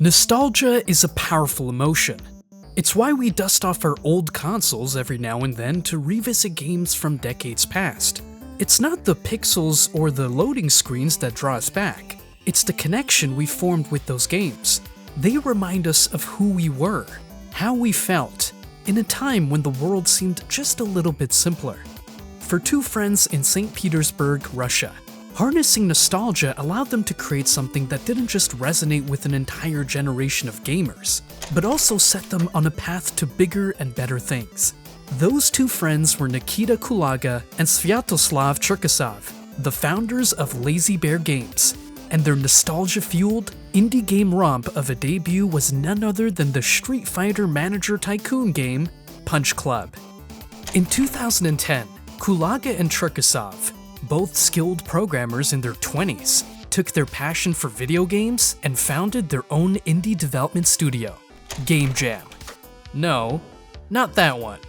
Nostalgia is a powerful emotion. It's why we dust off our old consoles every now and then to revisit games from decades past. It's not the pixels or the loading screens that draw us back. It's the connection we formed with those games. They remind us of who we were, how we felt, in a time when the world seemed just a little bit simpler. For two friends in St. Petersburg, Russia, harnessing nostalgia allowed them to create something that didn't just resonate with an entire generation of gamers, but also set them on a path to bigger and better things. Those two friends were Nikita Kulaga and Svyatoslav Cherkasov, the founders of Lazy Bear Games, and their nostalgia-fueled indie game romp of a debut was none other than the Street Fighter Manager Tycoon game, Punch Club. In 2010, Kulaga and Cherkasov, both skilled programmers in their 20s, took their passion for video games and founded their own indie development studio, Game Jam. No, not that one.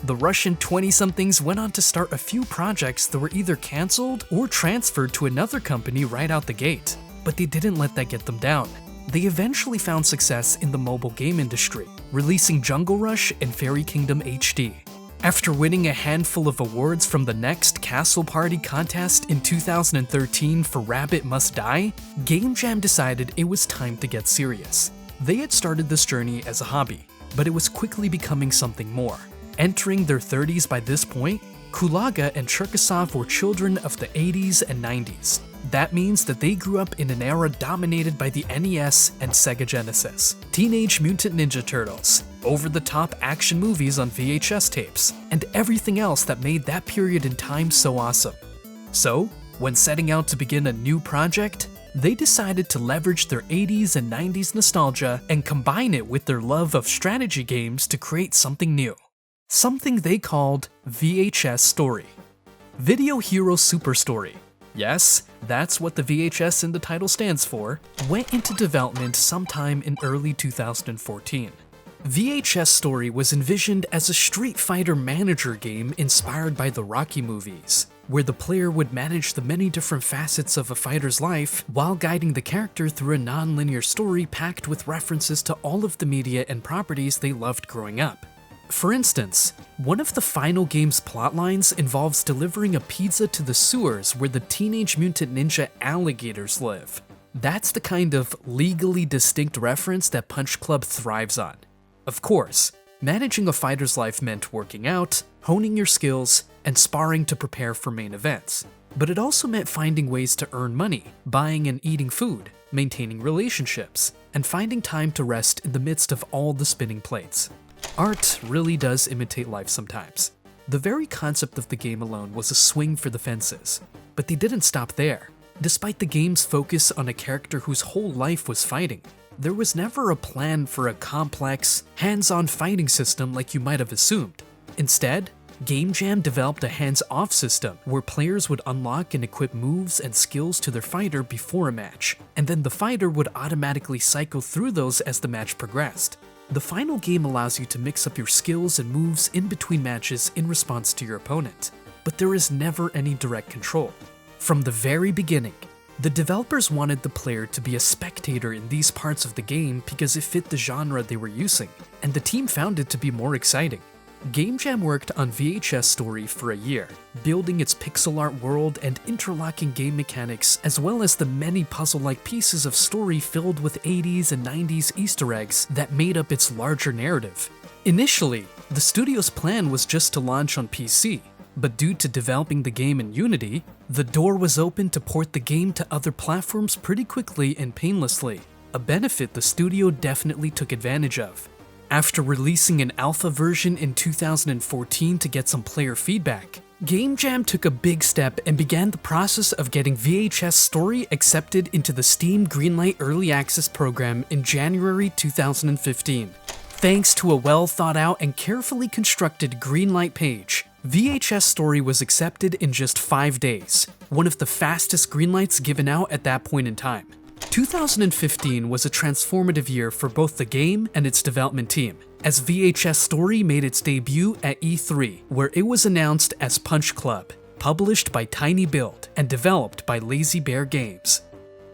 The Russian 20-somethings went on to start a few projects that were either cancelled or transferred to another company right out the gate, but they didn't let that get them down. They eventually found success in the mobile game industry, releasing Jungle Rush and Fairy Kingdom HD. After winning a handful of awards from the Next Castle Party contest in 2013 for Rabbit Must Die, Game Jam decided it was time to get serious. They had started this journey as a hobby, but it was quickly becoming something more. Entering their 30s by this point, Kulaga and Cherkasov were children of the 80s and 90s. That means that they grew up in an era dominated by the NES and Sega Genesis, Teenage Mutant Ninja Turtles, over-the-top action movies on VHS tapes, and everything else that made that period in time so awesome. So, when setting out to begin a new project, they decided to leverage their 80s and 90s nostalgia and combine it with their love of strategy games to create something new. Something they called VHS Story. Video Hero Super Story. Yes, that's what the VHS in the title stands for, went into development sometime in early 2014. VHS Story was envisioned as a Street Fighter Manager game inspired by the Rocky movies, where the player would manage the many different facets of a fighter's life while guiding the character through a non-linear story packed with references to all of the media and properties they loved growing up. For instance, one of the final game's plotlines involves delivering a pizza to the sewers where the Teenage Mutant Ninja alligators live. That's the kind of legally distinct reference that Punch Club thrives on. Of course, managing a fighter's life meant working out, honing your skills, and sparring to prepare for main events. But it also meant finding ways to earn money, buying and eating food, maintaining relationships, and finding time to rest in the midst of all the spinning plates. Art really does imitate life sometimes. The very concept of the game alone was a swing for the fences, but they didn't stop there. Despite the game's focus on a character whose whole life was fighting, there was never a plan for a complex, hands-on fighting system like you might have assumed. Instead, Game Jam developed a hands-off system where players would unlock and equip moves and skills to their fighter before a match, and then the fighter would automatically cycle through those as the match progressed. The final game allows you to mix up your skills and moves in between matches in response to your opponent, but there is never any direct control. From the very beginning, the developers wanted the player to be a spectator in these parts of the game because it fit the genre they were using, and the team found it to be more exciting. Game Jam worked on VHS Story for a year, building its pixel art world and interlocking game mechanics, as well as the many puzzle-like pieces of story filled with 80s and 90s Easter eggs that made up its larger narrative. Initially, the studio's plan was just to launch on PC, but due to developing the game in Unity, the door was open to port the game to other platforms pretty quickly and painlessly, a benefit the studio definitely took advantage of. After releasing an alpha version in 2014 to get some player feedback, Game Jam took a big step and began the process of getting VHS Story accepted into the Steam Greenlight Early Access program in January 2015. Thanks to a well-thought-out and carefully constructed Greenlight page, VHS Story was accepted in just 5 days, one of the fastest Greenlights given out at that point in time. 2015 was a transformative year for both the game and its development team, as VHS Story made its debut at E3, where it was announced as Punch Club, published by Tiny Build and developed by Lazy Bear Games.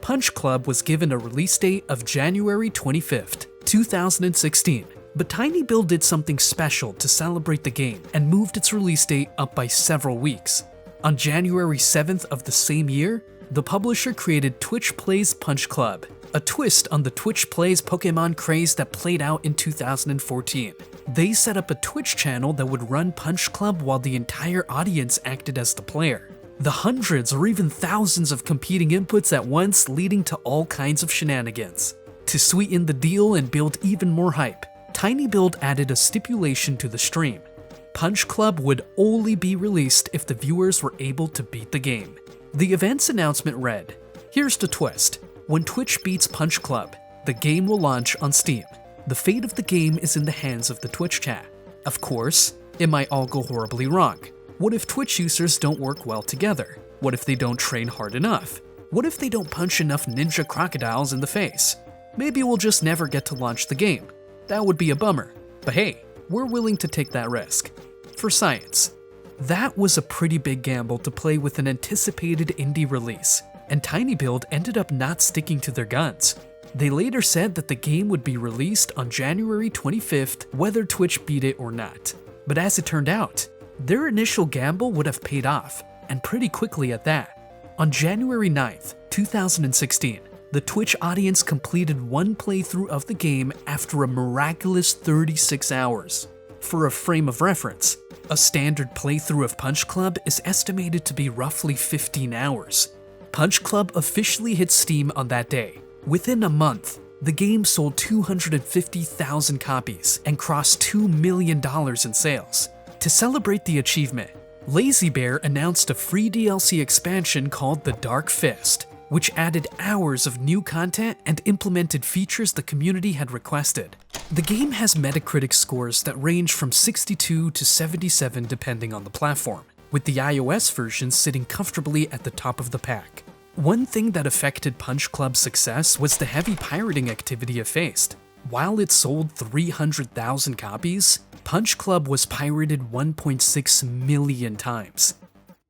Punch Club was given a release date of January 25th, 2016, but tinyBuild did something special to celebrate the game and moved its release date up by several weeks. On January 7th of the same year, the publisher created Twitch Plays Punch Club, a twist on the Twitch Plays Pokemon craze that played out in 2014. They set up a Twitch channel that would run Punch Club while the entire audience acted as the player. The hundreds or even thousands of competing inputs at once leading to all kinds of shenanigans. To sweeten the deal and build even more hype, tinyBuild added a stipulation to the stream. Punch Club would only be released if the viewers were able to beat the game. The event's announcement read, "Here's the twist. When Twitch beats Punch Club, the game will launch on Steam. The fate of the game is in the hands of the Twitch chat. Of course, it might all go horribly wrong. What if Twitch users don't work well together? What if they don't train hard enough? What if they don't punch enough ninja crocodiles in the face? Maybe we'll just never get to launch the game. That would be a bummer. But hey, we're willing to take that risk. For science." That was a pretty big gamble to play with an anticipated indie release, and tinyBuild ended up not sticking to their guns. They later said that the game would be released on January 25th whether Twitch beat it or not. But as it turned out, their initial gamble would have paid off, and pretty quickly at that. On January 9th, 2016, the Twitch audience completed one playthrough of the game after a miraculous 36 hours. For a frame of reference, a standard playthrough of Punch Club is estimated to be roughly 15 hours. Punch Club officially hit Steam on that day. Within a month, the game sold 250,000 copies and crossed $2 million in sales. To celebrate the achievement, Lazy Bear announced a free DLC expansion called The Dark Fist, which added hours of new content and implemented features the community had requested. The game has Metacritic scores that range from 62 to 77 depending on the platform, with the iOS version sitting comfortably at the top of the pack. One thing that affected Punch Club's success was the heavy pirating activity it faced. While it sold 300,000 copies, Punch Club was pirated 1.6 million times.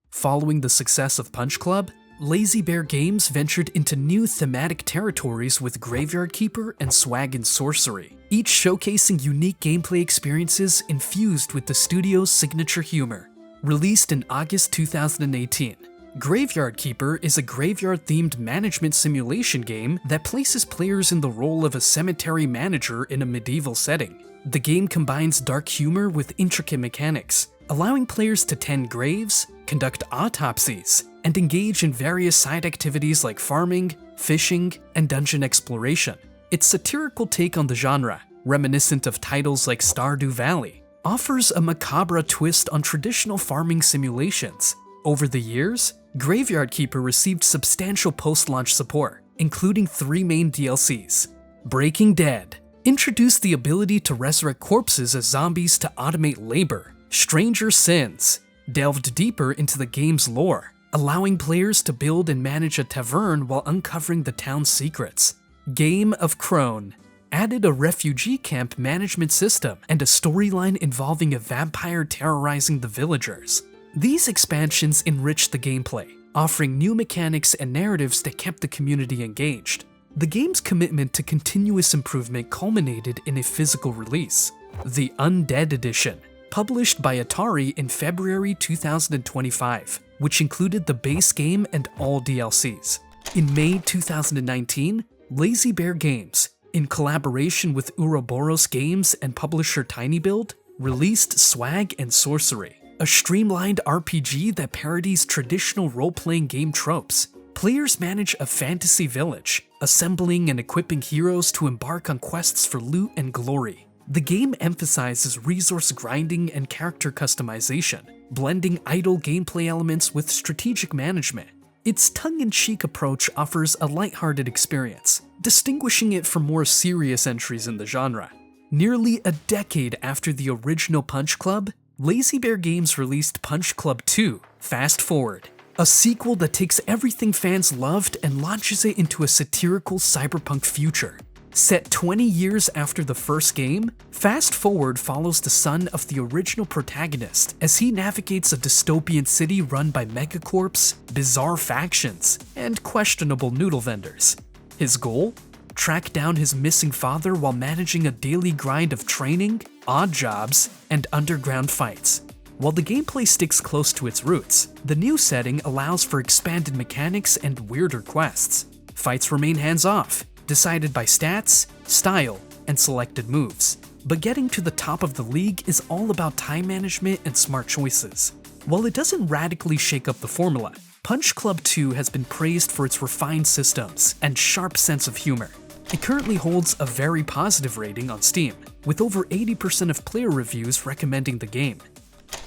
Following the success of Punch Club, Lazy Bear Games ventured into new thematic territories with Graveyard Keeper and Swag and Sorcery, each showcasing unique gameplay experiences infused with the studio's signature humor. Released in August 2018, Graveyard Keeper is a graveyard-themed management simulation game that places players in the role of a cemetery manager in a medieval setting. The game combines dark humor with intricate mechanics, allowing players to tend graves, conduct autopsies, and engage in various side activities like farming, fishing, and dungeon exploration. Its satirical take on the genre, reminiscent of titles like Stardew Valley, offers a macabre twist on traditional farming simulations. Over the years, Graveyard Keeper received substantial post-launch support, including 3 main DLCs. Breaking Dead introduced the ability to resurrect corpses as zombies to automate labor. Stranger Sins delved deeper into the game's lore, allowing players to build and manage a tavern while uncovering the town's secrets. Game of Crone added a refugee camp management system and a storyline involving a vampire terrorizing the villagers. These expansions enriched the gameplay, offering new mechanics and narratives that kept the community engaged. The game's commitment to continuous improvement culminated in a physical release, the Undead Edition, published by Atari in February 2025, which included the base game and all DLCs. In May 2019, Lazy Bear Games, in collaboration with Ouroboros Games and publisher tinyBuild, released Swag and Sorcery, a streamlined RPG that parodies traditional role-playing game tropes. Players manage a fantasy village, assembling and equipping heroes to embark on quests for loot and glory. The game emphasizes resource grinding and character customization, blending idle gameplay elements with strategic management. Its tongue-in-cheek approach offers a lighthearted experience, distinguishing it from more serious entries in the genre. Nearly a decade after the original Punch Club, Lazy Bear Games released Punch Club 2, Fast Forward, a sequel that takes everything fans loved and launches it into a satirical cyberpunk future. Set 20 years after the first game, Fast Forward follows the son of the original protagonist as he navigates a dystopian city run by megacorps, bizarre factions, and questionable noodle vendors. His goal? Track down his missing father while managing a daily grind of training, odd jobs, and underground fights. While the gameplay sticks close to its roots, the new setting allows for expanded mechanics and weirder quests. Fights remain hands-off, decided by stats, style, and selected moves. But getting to the top of the league is all about time management and smart choices. While it doesn't radically shake up the formula, Punch Club 2 has been praised for its refined systems and sharp sense of humor. It currently holds a very positive rating on Steam, with over 80% of player reviews recommending the game.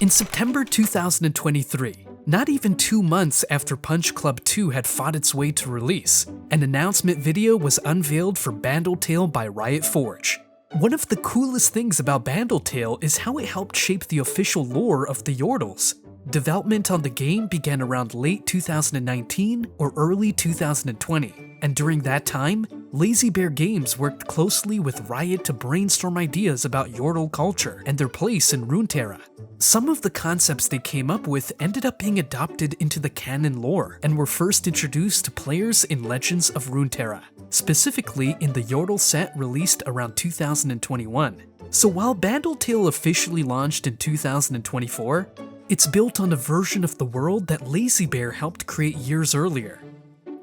In September 2023, not even 2 months after Punch Club 2 had fought its way to release, an announcement video was unveiled for Bandle by Riot Forge. One of the coolest things about Bandle is how it helped shape the official lore of the Yordles. Development on the game began around late 2019 or early 2020, and during that time, Lazy Bear Games worked closely with Riot to brainstorm ideas about Yordle culture and their place in Runeterra. Some of the concepts they came up with ended up being adopted into the canon lore and were first introduced to players in Legends of Runeterra, specifically in the Yordle set released around 2021. So while Bandle officially launched in 2024, it's built on a version of the world that Lazy Bear helped create years earlier.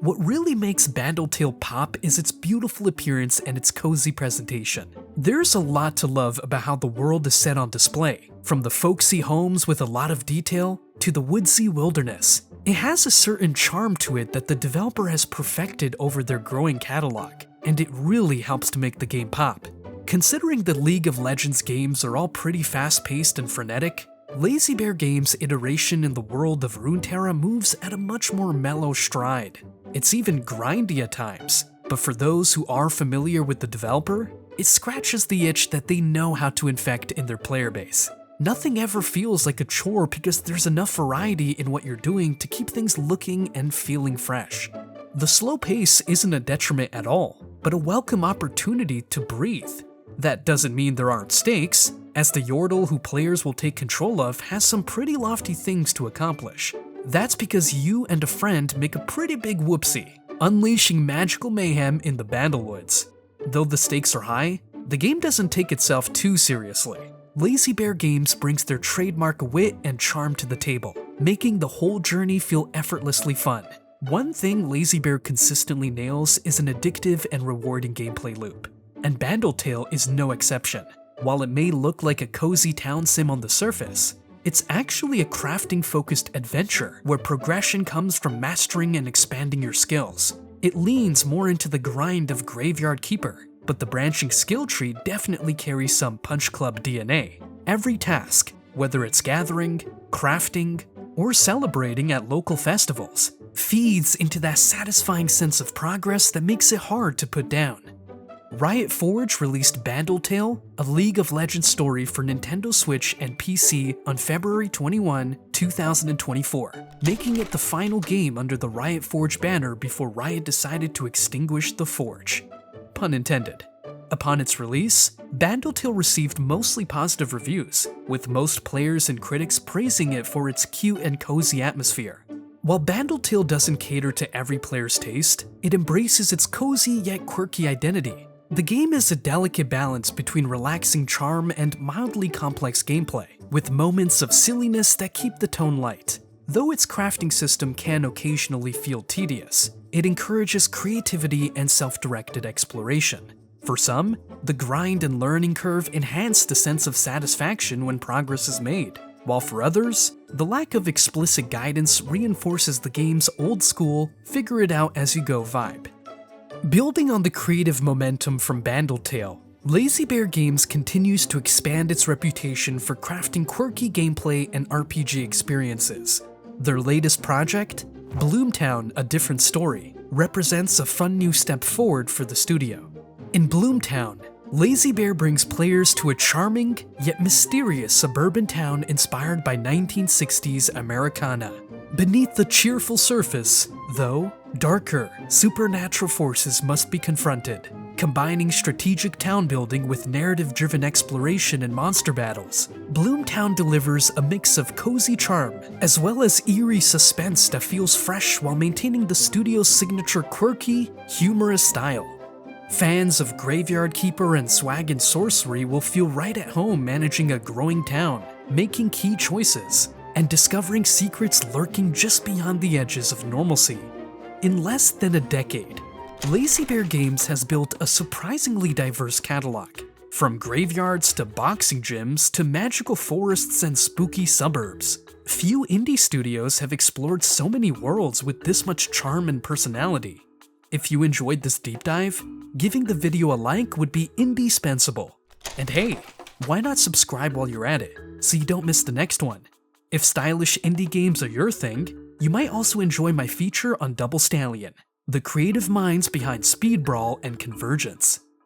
What really makes Bandle pop is its beautiful appearance and its cozy presentation. There's a lot to love about how the world is set on display, from the folksy homes with a lot of detail to the woodsy wilderness. It has a certain charm to it that the developer has perfected over their growing catalog, and it really helps to make the game pop. Considering the League of Legends games are all pretty fast-paced and frenetic, Lazy Bear Games' iteration in the world of Runeterra moves at a much more mellow stride. It's even grindy at times, but for those who are familiar with the developer, it scratches the itch that they know how to infect in their player base. Nothing ever feels like a chore because there's enough variety in what you're doing to keep things looking and feeling fresh. The slow pace isn't a detriment at all, but a welcome opportunity to breathe. That doesn't mean there aren't stakes, as the Yordle who players will take control of has some pretty lofty things to accomplish. That's because you and a friend make a pretty big whoopsie, unleashing magical mayhem in the Bandlewoods. Though the stakes are high, the game doesn't take itself too seriously. Lazy Bear Games brings their trademark wit and charm to the table, making the whole journey feel effortlessly fun. One thing Lazy Bear consistently nails is an addictive and rewarding gameplay loop, and Bandle is no exception. While it may look like a cozy town sim on the surface, it's actually a crafting-focused adventure where progression comes from mastering and expanding your skills. It leans more into the grind of Graveyard Keeper, but the branching skill tree definitely carries some Punch Club DNA. Every task, whether it's gathering, crafting, or celebrating at local festivals, feeds into that satisfying sense of progress that makes it hard to put down. Riot Forge released Bandle, a League of Legends story for Nintendo Switch and PC on February 21, 2024, making it the final game under the Riot Forge banner before Riot decided to extinguish the Forge. Pun intended. Upon its release, Bandle received mostly positive reviews, with most players and critics praising it for its cute and cozy atmosphere. While Bandle doesn't cater to every player's taste, it embraces its cozy yet quirky identity. The game is a delicate balance between relaxing charm and mildly complex gameplay, with moments of silliness that keep the tone light. Though its crafting system can occasionally feel tedious, it encourages creativity and self-directed exploration. For some, the grind and learning curve enhance the sense of satisfaction when progress is made, while for others, the lack of explicit guidance reinforces the game's old-school, figure-it-out-as-you-go vibe. Building on the creative momentum from Bandle, Lazy Bear Games continues to expand its reputation for crafting quirky gameplay and RPG experiences. Their latest project, Bloomtown: A Different Story, represents a fun new step forward for the studio. In Bloomtown, Lazy Bear brings players to a charming, yet mysterious suburban town inspired by 1960s Americana. Beneath the cheerful surface, though, darker, supernatural forces must be confronted, combining strategic town building with narrative-driven exploration and monster battles. Bloomtown delivers a mix of cozy charm, as well as eerie suspense that feels fresh while maintaining the studio's signature quirky, humorous style. Fans of Graveyard Keeper and Swag and Sorcery will feel right at home managing a growing town, making key choices, and discovering secrets lurking just beyond the edges of normalcy. In less than a decade, Lazy Bear Games has built a surprisingly diverse catalog, from graveyards to boxing gyms to magical forests and spooky suburbs. Few indie studios have explored so many worlds with this much charm and personality. If you enjoyed this deep dive, giving the video a like would be indispensable. And hey, why not subscribe while you're at it, so you don't miss the next one? If stylish indie games are your thing, you might also enjoy my feature on Double Stallion, the creative minds behind Speed Brawl and Convergence.